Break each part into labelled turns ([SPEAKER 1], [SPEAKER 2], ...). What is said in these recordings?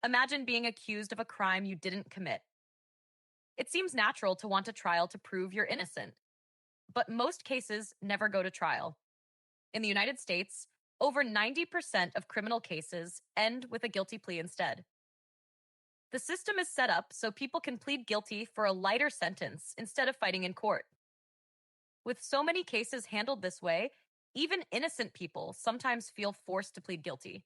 [SPEAKER 1] Imagine being accused of a crime you didn't commit. It seems natural to want a trial to prove you're innocent, but most cases never go to trial. In the United States, over 90% of criminal cases end with a guilty plea instead. The system is set up so people can plead guilty for a lighter sentence instead of fighting in court. With so many cases handled this way, even innocent people sometimes feel forced to plead guilty.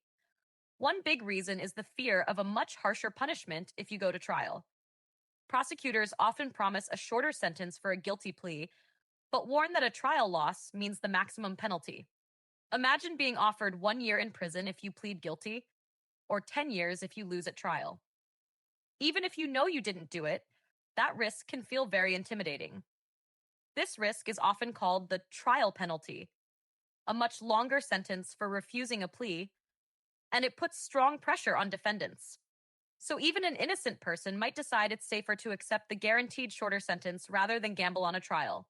[SPEAKER 1] One big reason is the fear of a much harsher punishment if you go to trial. Prosecutors often promise a shorter sentence for a guilty plea, but warn that a trial loss means the maximum penalty. Imagine being offered 1 year in prison if you plead guilty, or 10 years if you lose at trial. Even if you know you didn't do it, that risk can feel very intimidating. This risk is often called the trial penalty, a much longer sentence for refusing a plea, and it puts strong pressure on defendants. So even an innocent person might decide it's safer to accept the guaranteed shorter sentence rather than gamble on a trial.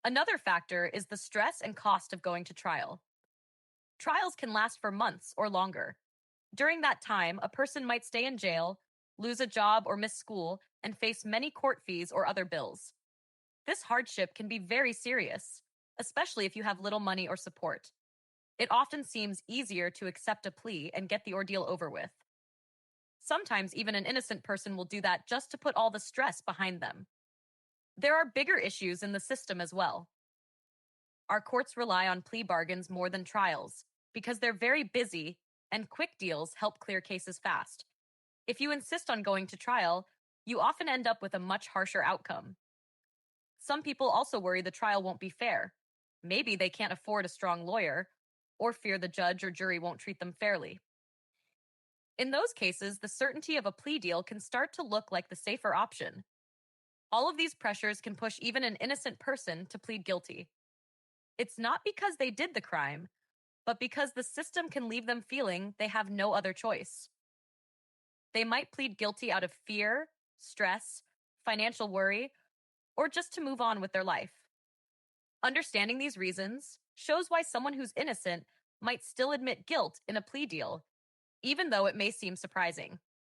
[SPEAKER 1] Another factor is the stress and cost of going to trial. Trials can last for months or longer. During that time, a person might stay in jail, lose a job or miss school, and face many court fees or other bills. This hardship can be very serious, especially if you have little money or support. It often seems easier to accept a plea and get the ordeal over with. Sometimes even an innocent person will do that just to put all the stress behind them. There are bigger issues in the system as well. Our courts rely on plea bargains more than trials because they're very busy and quick deals help clear cases fast. If you insist on going to trial, you often end up with a much harsher outcome. Some people also worry the trial won't be fair. Maybe they can't afford a strong lawyer, or fear the judge or jury won't treat them fairly. In those cases, the certainty of a plea deal can start to look like the safer option. All of these pressures can push even an innocent person to plead guilty. It's not because they did the crime, but because the system can leave them feeling they have no other choice. They might plead guilty out of fear, stress, financial worry, or just to move on with their life. Understanding these reasons shows why someone who's innocent might still admit guilt in a plea deal, even though it may seem surprising.